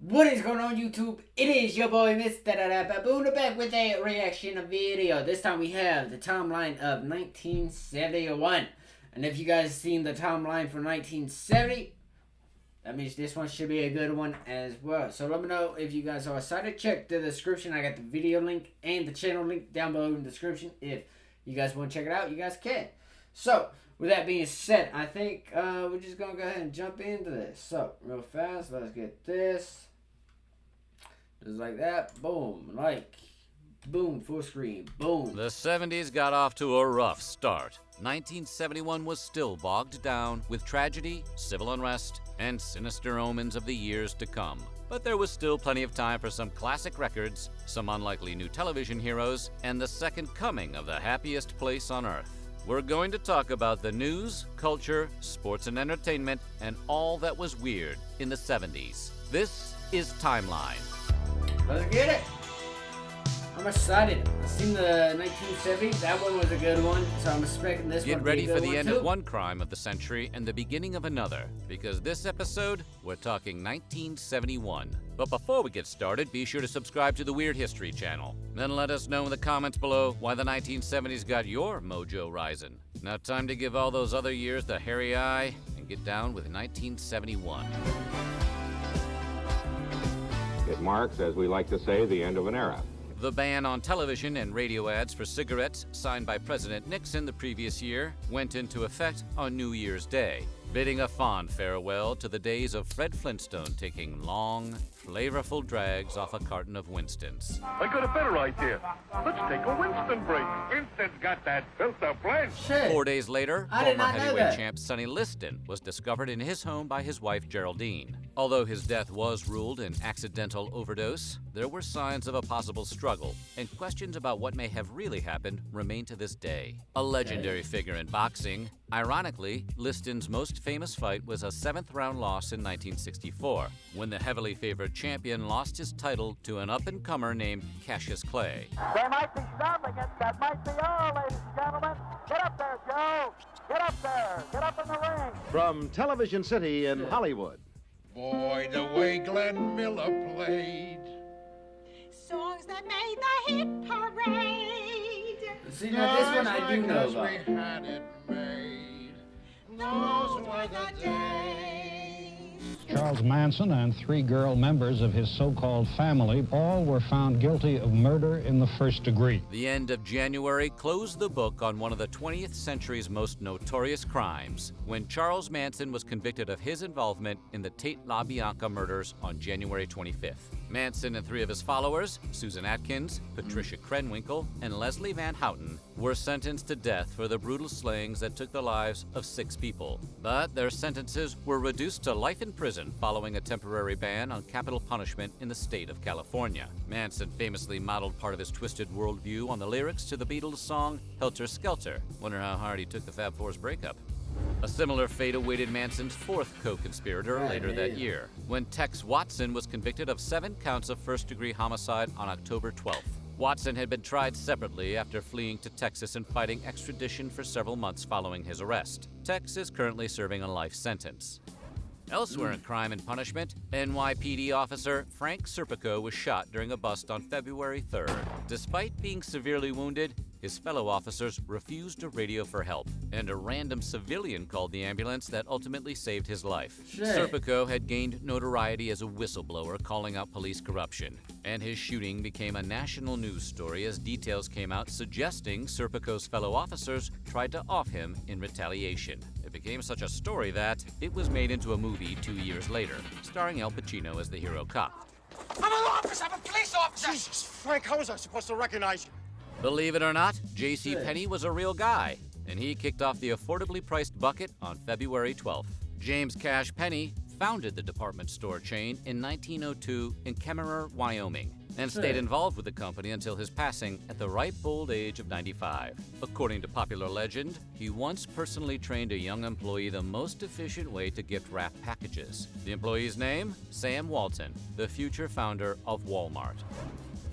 What is going on, YouTube? It is your boy MrBaboon back with a reaction video. This time we have the timeline of 1971. And if you guys seen the timeline for 1970, that means this one should be a good one as well. So let me know if you guys are excited. Check the description. I got the video link and the channel link down below in the description. If you guys want to check it out, you guys can. So with that being said, I think we're just going to go ahead and jump into this. So real fast, let's get this. Just like that, boom, boom, full screen, boom. The 70s got off to a rough start. 1971 was still bogged down with tragedy, civil unrest, and sinister omens of the years to come. But there was still plenty of time for some classic records, some unlikely new television heroes, and the second coming of the happiest place on earth. We're going to talk about the news, culture, sports and entertainment, and all that was weird in the 70s. This is Timeline. Let's get it. I'm excited. I've seen the 1970s. That one was a good one, so I'm expecting this one Get to ready be a good for the one end too. of one crime of the century and the beginning of another, because this episode, we're talking 1971. But before we get started, be sure to subscribe to the Weird History channel. Then let us know in the comments below why the 1970s got your mojo rising. Now time to give all those other years the hairy eye and get down with 1971. It marks, as we like to say, the end of an era. The ban on television and radio ads for cigarettes, signed by President Nixon the previous year, went into effect on New Year's Day, bidding a fond farewell to the days of Fred Flintstone taking long, flavorful drags off a carton of Winston's. I got a better idea. Let's take a Winston break. Winston's got that filter blend. Shit. 4 days later, I did former not know heavyweight that. champ Sonny Liston was discovered in his home by his wife Geraldine. Although his death was ruled an accidental overdose, there were signs of a possible struggle, and questions about what may have really happened remain to this day. A legendary figure in boxing, ironically, Liston's most famous fight was a 7th-round loss in 1964, when the heavily favored champion lost his title to an up-and-comer named Cassius Clay. They might be stopping it. That might be all, ladies and gentlemen. Get up there, Joe. Get up there. Get up in the ring. From Television City in Hollywood. Boy, the way Glenn Miller played. Songs that made the hit parade. See, now this one I do know about. We had it made. Those were the days. Charles Manson and 3 girl members of his so-called family all were found guilty of murder in the first degree. The end of January closed the book on one of the 20th century's most notorious crimes, when Charles Manson was convicted of his involvement in the Tate LaBianca murders on January 25th. Manson and 3 of his followers, Susan Atkins, Patricia Krenwinkel, and Leslie Van Houten, were sentenced to death for the brutal slayings that took the lives of 6 people. But their sentences were reduced to life in prison following a temporary ban on capital punishment in the state of California. Manson famously modeled part of his twisted worldview on the lyrics to the Beatles' song Helter Skelter. Wonder how hard he took the Fab Four's breakup. A similar fate awaited Manson's 4th co-conspirator later that year, when Tex Watson was convicted of 7 counts of first-degree homicide on October 12th. Watson had been tried separately after fleeing to Texas and fighting extradition for several months following his arrest. Tex is currently serving a life sentence. Elsewhere in crime and punishment, NYPD officer Frank Serpico was shot during a bust on February 3rd. Despite being severely wounded, his fellow officers refused to radio for help, and a random civilian called the ambulance that ultimately saved his life. Shit. Serpico had gained notoriety as a whistleblower calling out police corruption, and his shooting became a national news story as details came out suggesting Serpico's fellow officers tried to off him in retaliation. It became such a story that it was made into a movie 2 years later, starring Al Pacino as the hero cop. I'm an officer. I'm a police officer. Jesus, Frank, how was I supposed to recognize you? Believe it or not, J.C. Penney was a real guy, and he kicked off the affordably priced bucket on February 12th. James Cash Penney founded the department store chain in 1902 in Kemmerer, Wyoming, and stayed involved with the company until his passing at the ripe old age of 95. According to popular legend, he once personally trained a young employee the most efficient way to gift wrap packages. The employee's name? Sam Walton, the future founder of Walmart.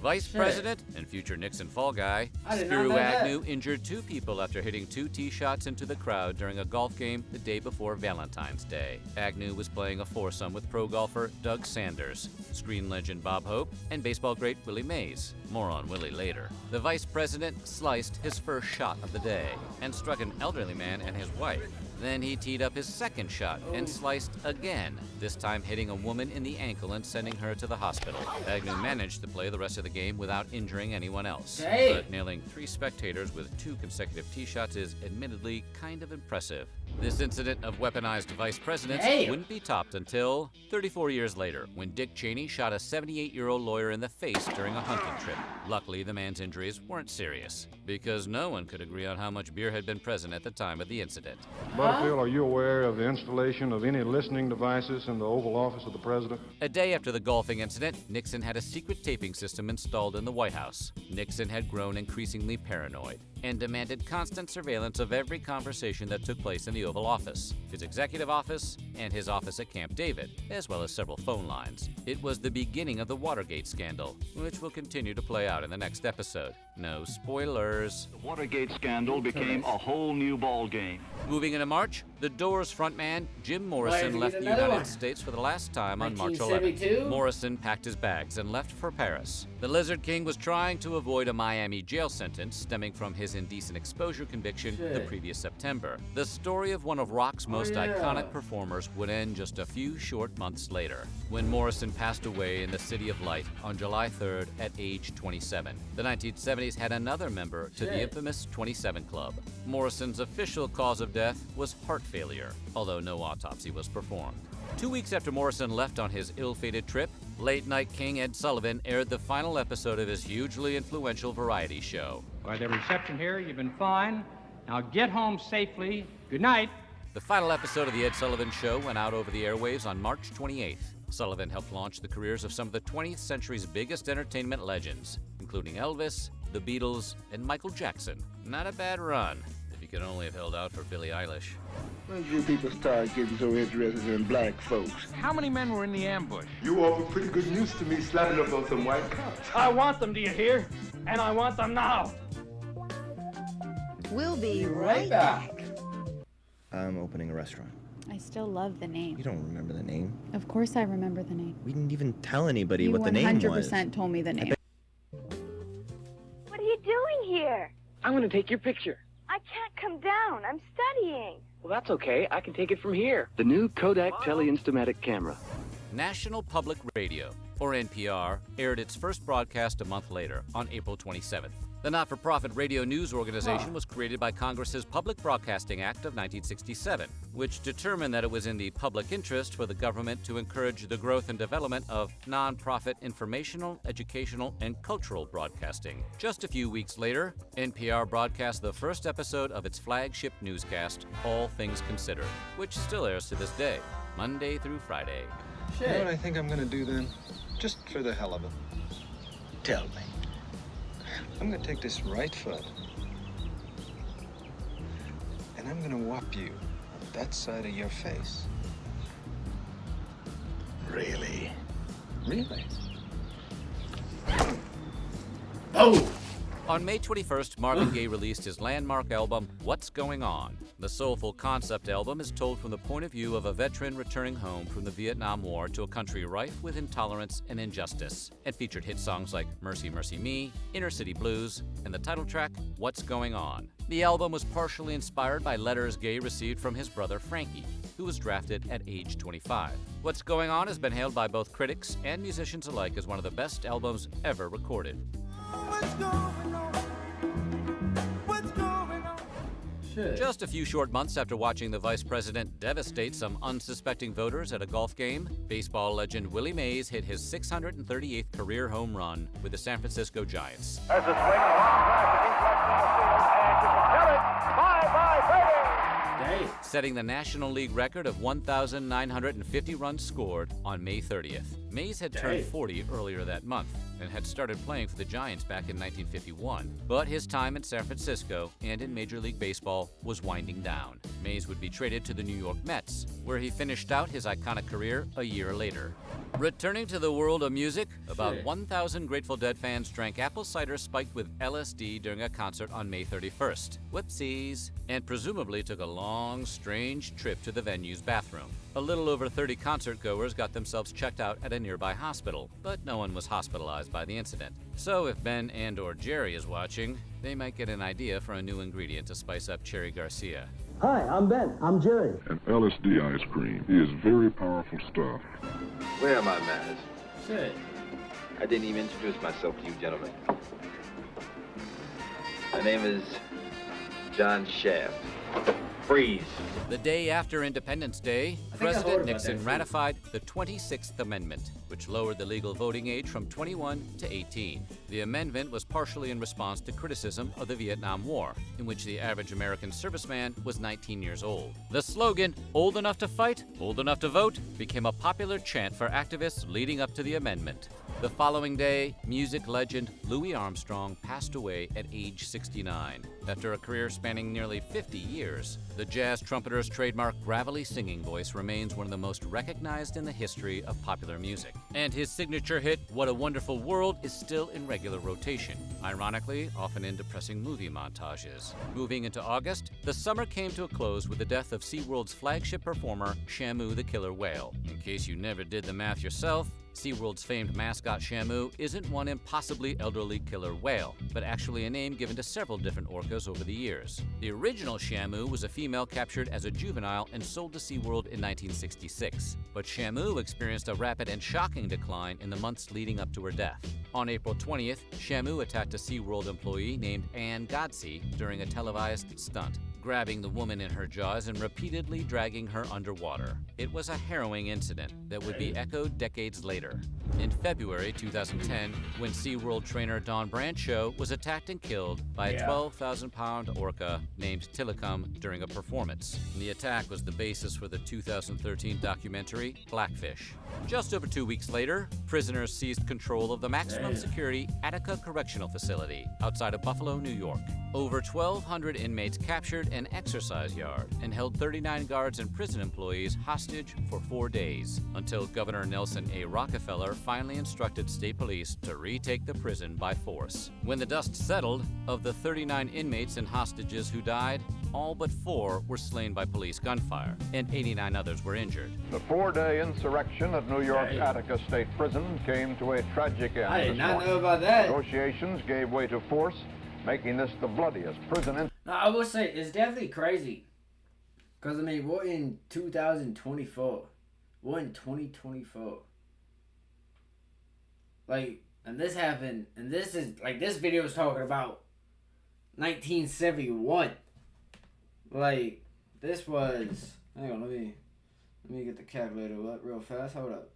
Vice President and future Nixon fall guy, I did not Spiro know that. Agnew injured 2 people after hitting 2 tee shots into the crowd during a golf game the day before Valentine's Day. Agnew was playing a foursome with pro golfer Doug Sanders, screen legend Bob Hope, and baseball great Willie Mays. More on Willie later. The Vice President sliced his first shot of the day and struck an elderly man and his wife. Then he teed up his second shot and sliced again, this time hitting a woman in the ankle and sending her to the hospital. Agnew managed to play the rest of the game without injuring anyone else. Hey. But nailing 3 spectators with 2 consecutive tee shots is admittedly kind of impressive. This incident of weaponized vice presidents Hey. wouldn't be topped until 34 years later, when Dick Cheney shot a 78-year-old lawyer in the face during a hunting trip. Luckily, the man's injuries weren't serious, because no one could agree on how much beer had been present at the time of the incident. Butterfield, are you aware of the installation of any listening devices in the Oval Office of the President? A day after the golfing incident, Nixon had a secret taping system installed in the White House. Nixon had grown increasingly paranoid and demanded constant surveillance of every conversation that took place in the Oval Office, his executive office, and his office at Camp David, as well as several phone lines. It was the beginning of the Watergate scandal, which will continue to play out in the next episode. No spoilers. The Watergate scandal became a whole new ballgame. Moving into March, the Doors frontman Jim Morrison left the United States for the last time on March 11th. Morrison packed his bags and left for Paris. The Lizard King was trying to avoid a Miami jail sentence stemming from his indecent exposure conviction the previous September. The story of one of rock's most iconic performers would end just a few short months later, when Morrison passed away in the City of Light on July 3rd at age 27. The 1970s had another member to the infamous 27 Club. Morrison's official cause of death was heart failure, although no autopsy was performed. 2 weeks after Morrison left on his ill-fated trip, late-night king Ed Sullivan aired the final episode of his hugely influential variety show. By the reception here, you've been fine. Now get home safely. Good night. The final episode of The Ed Sullivan Show went out over the airwaves on March 28th. Sullivan helped launch the careers of some of the 20th century's biggest entertainment legends, including Elvis, the Beatles, and Michael Jackson. Not a bad run, if you could only have held out for Billie Eilish. When did you people start getting so interested in black folks? How many men were in the ambush? You offered pretty good news to me slapping up on some white cops. I want them, do you hear? And I want them now. We'll be right back. I'm opening a restaurant. I still love the name. You don't remember the name? Of course I remember the name. We didn't even tell anybody what the name was. 100% told me the name. What are you doing here? I'm going to take your picture. I can't come down. I'm studying. Well, that's okay. I can take it from here. The new Kodak Tele-Instamatic camera. National Public Radio, or NPR, aired its first broadcast a month later, on April 27th. The not-for-profit radio news organization was created by Congress's Public Broadcasting Act of 1967, which determined that it was in the public interest for the government to encourage the growth and development of non-profit informational, educational, and cultural broadcasting. Just a few weeks later, NPR broadcast the first episode of its flagship newscast, All Things Considered, which still airs to this day, Monday through Friday. You know what I think I'm gonna do then? Just for the hell of it. Tell me. I'm gonna take this right foot and I'm gonna whop you on that side of your face. Really? Really? Oh! On May 21st, Marvin Gaye released his landmark album, What's Going On? The soulful concept album is told from the point of view of a veteran returning home from the Vietnam War to a country rife with intolerance and injustice. It featured hit songs like Mercy, Mercy Me, Inner City Blues, and the title track, What's Going On? The album was partially inspired by letters Gaye received from his brother Frankie, who was drafted at age 25. What's Going On has been hailed by both critics and musicians alike as one of the best albums ever recorded. Just a few short months after watching the vice president devastate some unsuspecting voters at a golf game, baseball legend Willie Mays hit his 638th career home run with the San Francisco Giants. There's a swing and a long drive to deep left center field, and you can tell it. Bye-bye, baby! Setting the National League record of 1,950 runs scored on May 30th. Mays had turned 40 earlier that month and had started playing for the Giants back in 1951. But his time in San Francisco and in Major League Baseball was winding down. Mays would be traded to the New York Mets, where he finished out his iconic career a year later. Returning to the world of music, about 1,000 Grateful Dead fans drank apple cider spiked with LSD during a concert on May 31st. Whoopsies. And presumably took a long, strange trip to the venue's bathroom. A little over 30 concert goers got themselves checked out at a nearby hospital, but no one was hospitalized by the incident. So if Ben and/or Jerry is watching, they might get an idea for a new ingredient to spice up Cherry Garcia. Hi, I'm Ben. I'm Jerry. And LSD ice cream is very powerful stuff. Where are my manners? Shit. I didn't even introduce myself to you gentlemen. My name is John Shaft. Freeze. The day after Independence Day, President Nixon ratified the 26th Amendment, which lowered the legal voting age from 21 to 18. The amendment was partially in response to criticism of the Vietnam War, in which the average American serviceman was 19 years old. The slogan, "Old enough to fight, old enough to vote," became a popular chant for activists leading up to the amendment. The following day, music legend Louis Armstrong passed away at age 69. After a career spanning nearly 50 years, the jazz trumpeter's trademark gravelly singing voice remains one of the most recognized in the history of popular music. And his signature hit, What a Wonderful World, is still in regular rotation, ironically, often in depressing movie montages. Moving into August, the summer came to a close with the death of SeaWorld's flagship performer, Shamu the Killer Whale. In case you never did the math yourself, SeaWorld's famed mascot Shamu isn't one impossibly elderly killer whale, but actually a name given to several different orcas over the years. The original Shamu was a female captured as a juvenile and sold to SeaWorld in 1966, but Shamu experienced a rapid and shocking decline in the months leading up to her death. On April 20th, Shamu attacked a SeaWorld employee named Ann Godsey during a televised stunt, grabbing the woman in her jaws and repeatedly dragging her underwater. It was a harrowing incident that would be echoed decades later. In February 2010, when SeaWorld trainer Don Brancho was attacked and killed by a 12,000-pound orca named Tilikum during a performance. The attack was the basis for the 2013 documentary Blackfish. Just over 2 weeks later, prisoners seized control of the maximum security Attica Correctional Facility outside of Buffalo, New York. Over 1,200 inmates captured an exercise yard and held 39 guards and prison employees hostage for 4 days, until Governor Nelson A. Rockefeller finally instructed state police to retake the prison by force. When the dust settled, of the 39 inmates and hostages who died, all but 4 were slain by police gunfire, and 89 others were injured. The 4-day insurrection at New York's Attica State Prison came to a tragic end. I did not know about that. Negotiations gave way to force, making this the bloodiest prison. No, I will say, it's definitely crazy. Because, I mean, we're in 2024. We're in 2024. Like, and this happened, and this is, like, this video is talking about 1971. Like, this was, hang on, let me get the calculator up real fast. Hold up.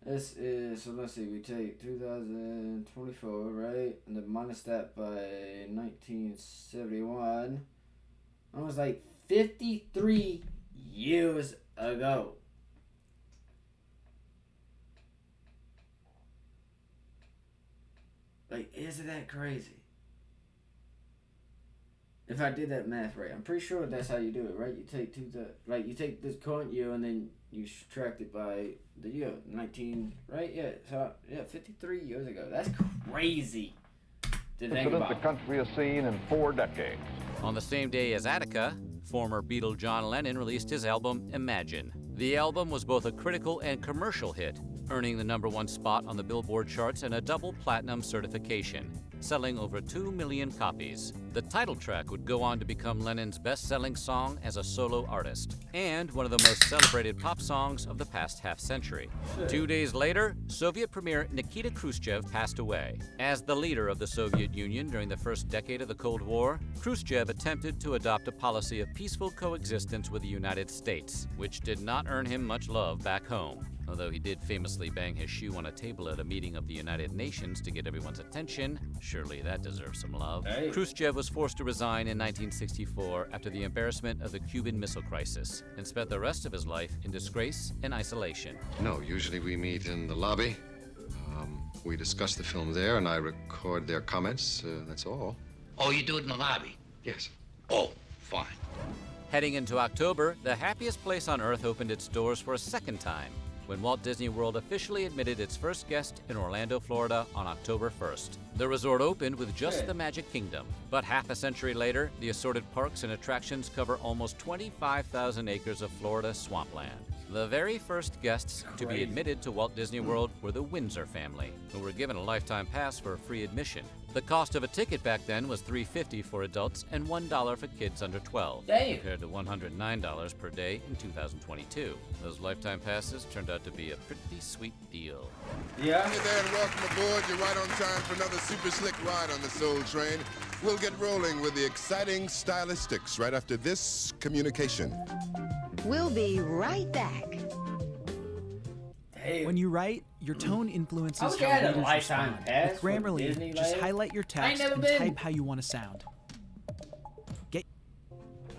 This is, so let's see, we take 2024, right? And then minus that by 1971. That was like 53 years ago. Like, isn't that crazy? If I did that math right, I'm pretty sure that's how you do it, right? You take you take this current year and then you subtract it by the year, 19, right? Yeah, so, yeah, 53 years ago. That's crazy to think about. The country has seen in 4 decades. On the same day as Attica, former Beatle John Lennon released his album, Imagine. The album was both a critical and commercial hit, earning the #1 spot on the Billboard charts and a double platinum certification, selling over 2 million copies. The title track would go on to become Lennon's best-selling song as a solo artist, and one of the most celebrated pop songs of the past half-century. 2 days later, Soviet Premier Nikita Khrushchev passed away. As the leader of the Soviet Union during the first decade of the Cold War, Khrushchev attempted to adopt a policy of peaceful coexistence with the United States, which did not earn him much love back home. Although he did famously bang his shoe on a table at a meeting of the United Nations to get everyone's attention, surely that deserves some love. Hey. Khrushchev was forced to resign in 1964 after the embarrassment of the Cuban Missile Crisis, and spent the rest of his life in disgrace and isolation. No, usually we meet in the lobby. We discuss the film there, and I record their comments. That's all. Oh, you do it in the lobby? Yes. Oh, fine. Heading into October, the happiest place on Earth opened its doors for a second time, when Walt Disney World officially admitted its first guest in Orlando, Florida on October 1st. The resort opened with just the Magic Kingdom, but half a century later, the assorted parks and attractions cover almost 25,000 acres of Florida swampland. The very first guests to be admitted to Walt Disney World were the Windsor family, who were given a lifetime pass for free admission. The cost of a ticket back then was $3.50 for adults and $1 for kids under 12, compared to $109 per day in 2022. Those lifetime passes turned out to be a pretty sweet deal. Yeah. Hey there and welcome aboard. You're right on time for another super slick ride on the Soul Train. We'll get rolling with the exciting stylistics right after this communication. We'll be right back. Hey. When you write, your tone influences I how wish I had a readers lifetime respond. pass With for Grammarly, Disney just Land. highlight your I ain't text never and been. type how you want to sound.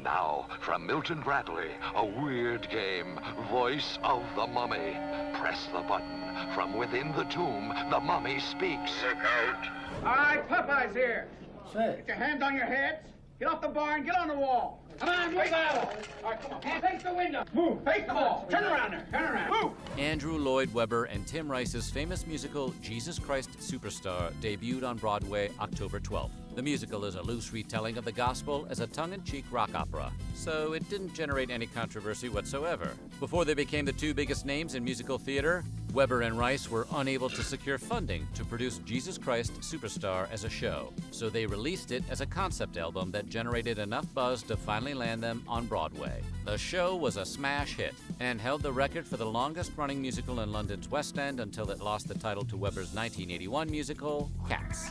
Now, from Milton Bradley, a weird game, Voice of the Mummy. Press the button. From within the tomb, the mummy speaks. Look out. All right, Popeye's here. Shit. Get your hands on your heads. Get off the bar and get on the wall. Come on, move out. All right, come on. Hands face the window. Move. Face the wall. Turn around there. Turn around. Move. Andrew Lloyd Webber and Tim Rice's famous musical Jesus Christ Superstar debuted on Broadway October 12th. The musical is a loose retelling of the gospel as a tongue-in-cheek rock opera, so it didn't generate any controversy whatsoever. Before they became the two biggest names in musical theater, Webber and Rice were unable to secure funding to produce Jesus Christ Superstar as a show, so they released it as a concept album that generated enough buzz to finally land them on Broadway. The show was a smash hit and held the record for the longest-running musical in London's West End until it lost the title to Webber's 1981 musical, Cats.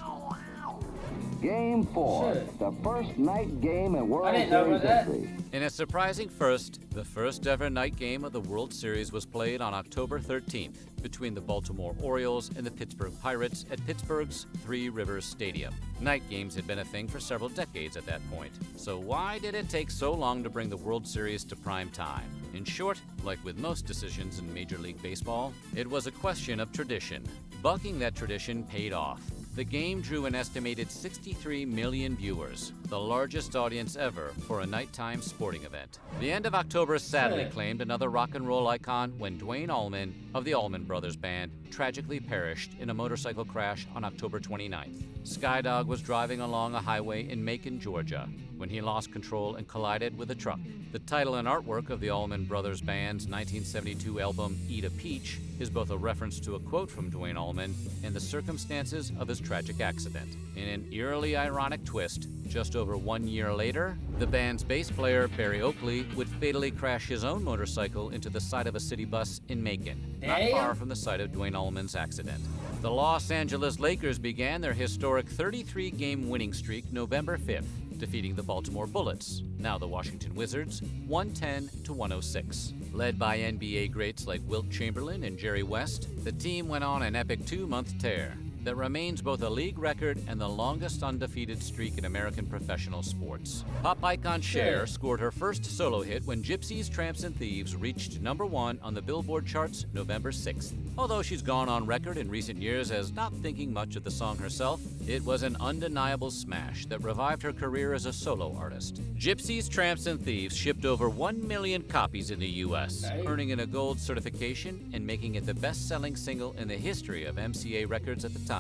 Game 4, the first night game in World didn't know Series about that. history. In a surprising first, the first ever night game of the World Series was played on October 13th between the Baltimore Orioles and the Pittsburgh Pirates at Pittsburgh's Three Rivers Stadium. Night games had been a thing for several decades at that point, so why did it take so long to bring the World Series to prime time? In short, like with most decisions in Major League Baseball, it was a question of tradition. Bucking that tradition paid off. The game drew an estimated 63 million viewers, the largest audience ever for a nighttime sporting event. The end of October sadly claimed another rock and roll icon when Duane Allman of the Allman Brothers Band tragically perished in a motorcycle crash on October 29th. Skydog was driving along a highway in Macon, Georgia, when he lost control and collided with a truck. The title and artwork of the Allman Brothers Band's 1972 album, Eat a Peach, is both a reference to a quote from Duane Allman and the circumstances of his tragic accident. In an eerily ironic twist, just over 1 year later, the band's bass player, Barry Oakley, would fatally crash his own motorcycle into the side of a city bus in Macon, not far from the site of Duane Allman's accident. The Los Angeles Lakers began their historic 33-game winning streak November 5th, defeating the Baltimore Bullets, now the Washington Wizards, 110-106. Led by NBA greats like Wilt Chamberlain and Jerry West, the team went on an epic 2-month tear that remains both a league record and the longest undefeated streak in American professional sports. Pop icon Cher scored her first solo hit when Gypsies, Tramps, and Thieves reached #1 on the Billboard charts November 6th. Although she's gone on record in recent years as not thinking much of the song herself, it was an undeniable smash that revived her career as a solo artist. Gypsies, Tramps, and Thieves shipped over 1 million copies in the U.S., earning it a gold certification and making it the best-selling single in the history of MCA Records at the time.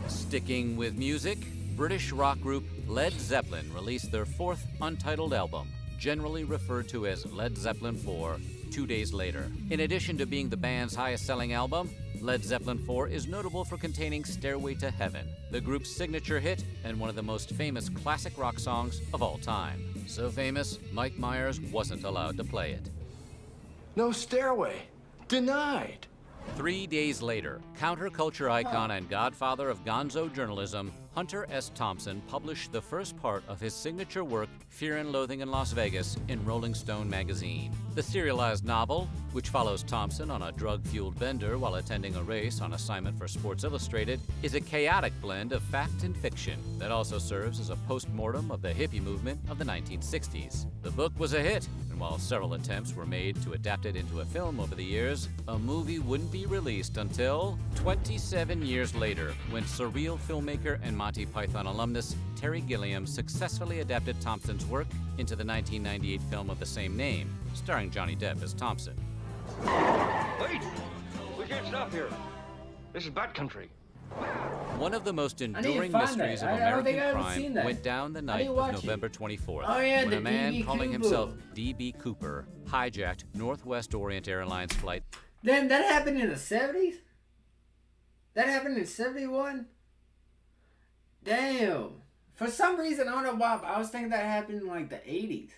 Sticking with music, British rock group Led Zeppelin released their fourth untitled album, generally referred to as Led Zeppelin 4, 2 days later. In addition to being the band's highest-selling album, Led Zeppelin 4 is notable for containing Stairway to Heaven, the group's signature hit and one of the most famous classic rock songs of all time. So famous, Mike Myers wasn't allowed to play it. No stairway. Denied. 3 days later, counterculture icon and godfather of gonzo journalism, Hunter S. Thompson published the first part of his signature work, Fear and Loathing in Las Vegas, in Rolling Stone magazine. The serialized novel, which follows Thompson on a drug-fueled bender while attending a race on assignment for Sports Illustrated, is a chaotic blend of fact and fiction that also serves as a post-mortem of the hippie movement of the 1960s. The book was a hit, and while several attempts were made to adapt it into a film over the years, a movie wouldn't be released until 27 years later, when surreal filmmaker and Monty Python alumnus Terry Gilliam successfully adapted Thompson's work into the 1998 film of the same name, starring Johnny Depp as Thompson. Wait! We can't stop here. This is bad country. One of the most enduring mysteries of American crime went down the night of November 24th, when a man calling himself D.B. Cooper hijacked Northwest Orient Airlines flight. Then that happened in the 70s? That happened in 71? Damn. For some reason, I don't know why, but I was thinking that happened in like the 80s.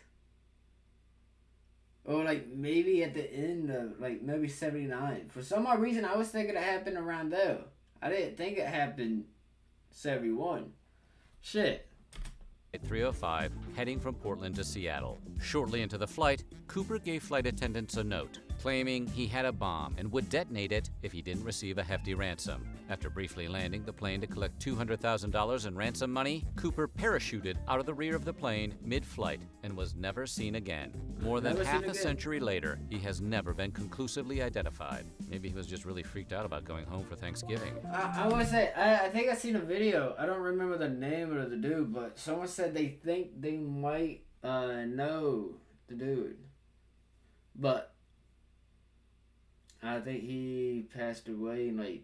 Or like maybe at the end of like maybe 79. For some odd reason, I was thinking it happened around there. I didn't think it happened 71. Shit. At 3:05, heading from Portland to Seattle. Shortly into the flight, Cooper gave flight attendants a note, claiming he had a bomb and would detonate it if he didn't receive a hefty ransom. After briefly landing the plane to collect $200,000 in ransom money, Cooper parachuted out of the rear of the plane mid-flight and was never seen again. More than half a century later, he has never been conclusively identified. Maybe he was just really freaked out about going home for Thanksgiving. I want to say, I think I seen a video. I don't remember the name of the dude, but someone said they think they might know the dude. But I think he passed away in like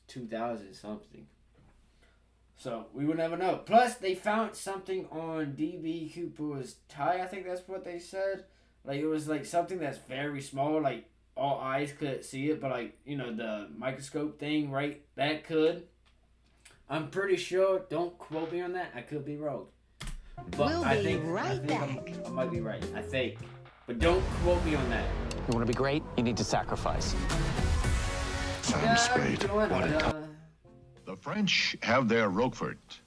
2000 something. So we would never know. Plus, they found something on D.B. Cooper's tie. I think that's what they said. Like, it was like something that's very small. Like, all eyes could see it. But, like, you know, the microscope thing, right? That could. I'm pretty sure. Don't quote me on that. I could be wrong. But I think I might be right. I think. But don't quote me on that. You want to be great? You need to sacrifice. The French have their Roquefort,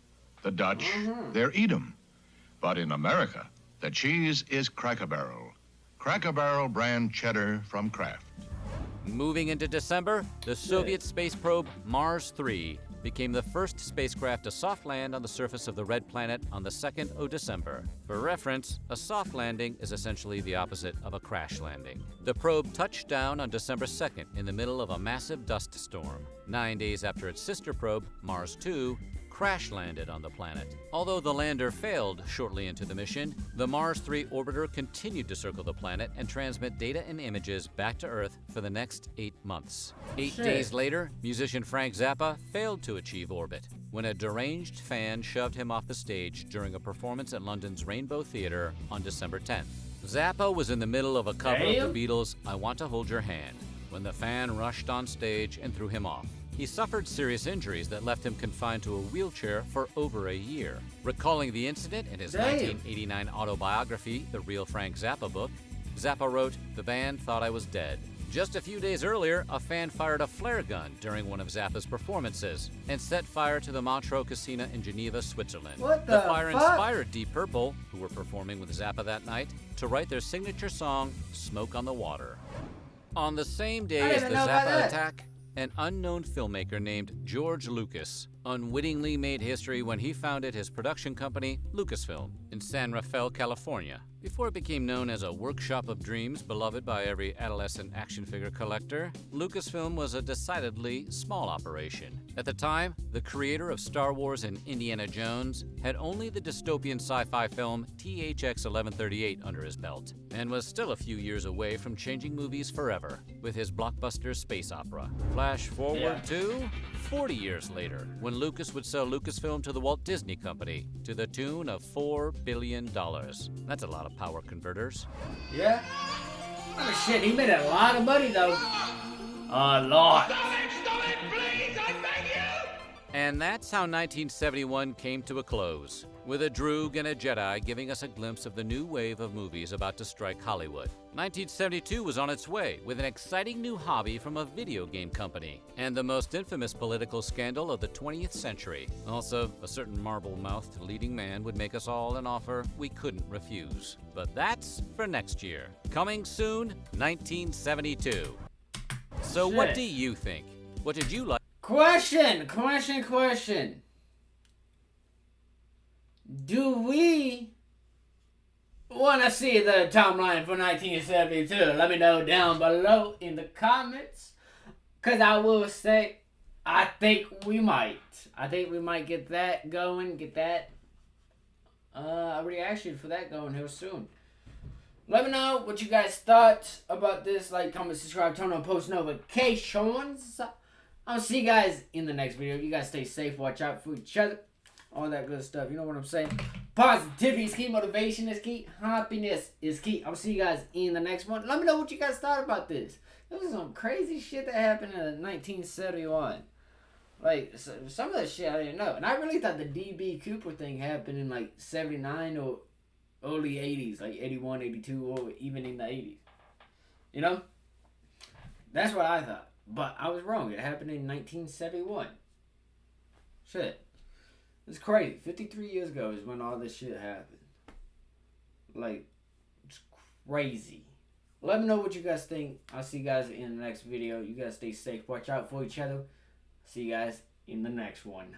the Dutch their Edam, but in America, the cheese is Cracker Barrel. Cracker Barrel brand cheddar from Kraft. Moving into December, the Soviet space probe Mars 3 became the first spacecraft to soft land on the surface of the red planet on the 2nd of December. For reference, a soft landing is essentially the opposite of a crash landing. The probe touched down on December 2nd in the middle of a massive dust storm. 9 days after its sister probe, Mars 2, crash landed on the planet. Although the lander failed shortly into the mission, the Mars 3 orbiter continued to circle the planet and transmit data and images back to Earth for the next 8 months. 8 days later, musician Frank Zappa failed to achieve orbit when a deranged fan shoved him off the stage during a performance at London's Rainbow Theatre on December 10th. Zappa was in the middle of a cover of the Beatles' I Want to Hold Your Hand when the fan rushed on stage and threw him off. He suffered serious injuries that left him confined to a wheelchair for over a year. Recalling the incident in his 1989 autobiography, The Real Frank Zappa book, Zappa wrote, "The band thought I was dead." Just a few days earlier, a fan fired a flare gun during one of Zappa's performances and set fire to the Montreux Casino in Geneva, Switzerland. The fire inspired Deep Purple, who were performing with Zappa that night, to write their signature song, Smoke on the Water. On the same day as the Zappa attack, an unknown filmmaker named George Lucas unwittingly made history when he founded his production company, Lucasfilm, in San Rafael, California. Before it became known as a workshop of dreams beloved by every adolescent action figure collector, Lucasfilm was a decidedly small operation. At the time, the creator of Star Wars and Indiana Jones had only the dystopian sci-fi film THX 1138 under his belt, and was still a few years away from changing movies forever with his blockbuster space opera. Flash forward to 40 years later, when Lucas would sell Lucasfilm to the Walt Disney Company to the tune of $4 billion. That's a lot of power converters. Yeah? Oh shit, he made a lot of money though. A lot. And that's how 1971 came to a close, with a Droog and a Jedi giving us a glimpse of the new wave of movies about to strike Hollywood. 1972 was on its way, with an exciting new hobby from a video game company, and the most infamous political scandal of the 20th century. Also, a certain marble-mouthed leading man would make us all an offer we couldn't refuse. But that's for next year. Coming soon, 1972. So what do you think? What did you like? Question. Do we want to see the timeline for 1972? Let me know down below in the comments. Because I will say, I think we might. I think we might get that going. Get that a reaction for that going here soon. Let me know what you guys thought about this. Like, comment, subscribe, turn on post notifications. I'll see you guys in the next video. You guys stay safe. Watch out for each other. All that good stuff. You know what I'm saying? Positivity is key. Motivation is key. Happiness is key. I'll see you guys in the next one. Let me know what you guys thought about this. This was some crazy shit that happened in 1971. Like, some of that shit I didn't know. And I really thought the D.B. Cooper thing happened in, like, 79 or early 80s. Like, 81, 82, or even in the 80s. You know? That's what I thought. But I was wrong. It happened in 1971. Shit. It's crazy. 53 years ago is when all this shit happened. Like, it's crazy. Let me know what you guys think. I'll see you guys in the next video. You guys stay safe. Watch out for each other. See you guys in the next one.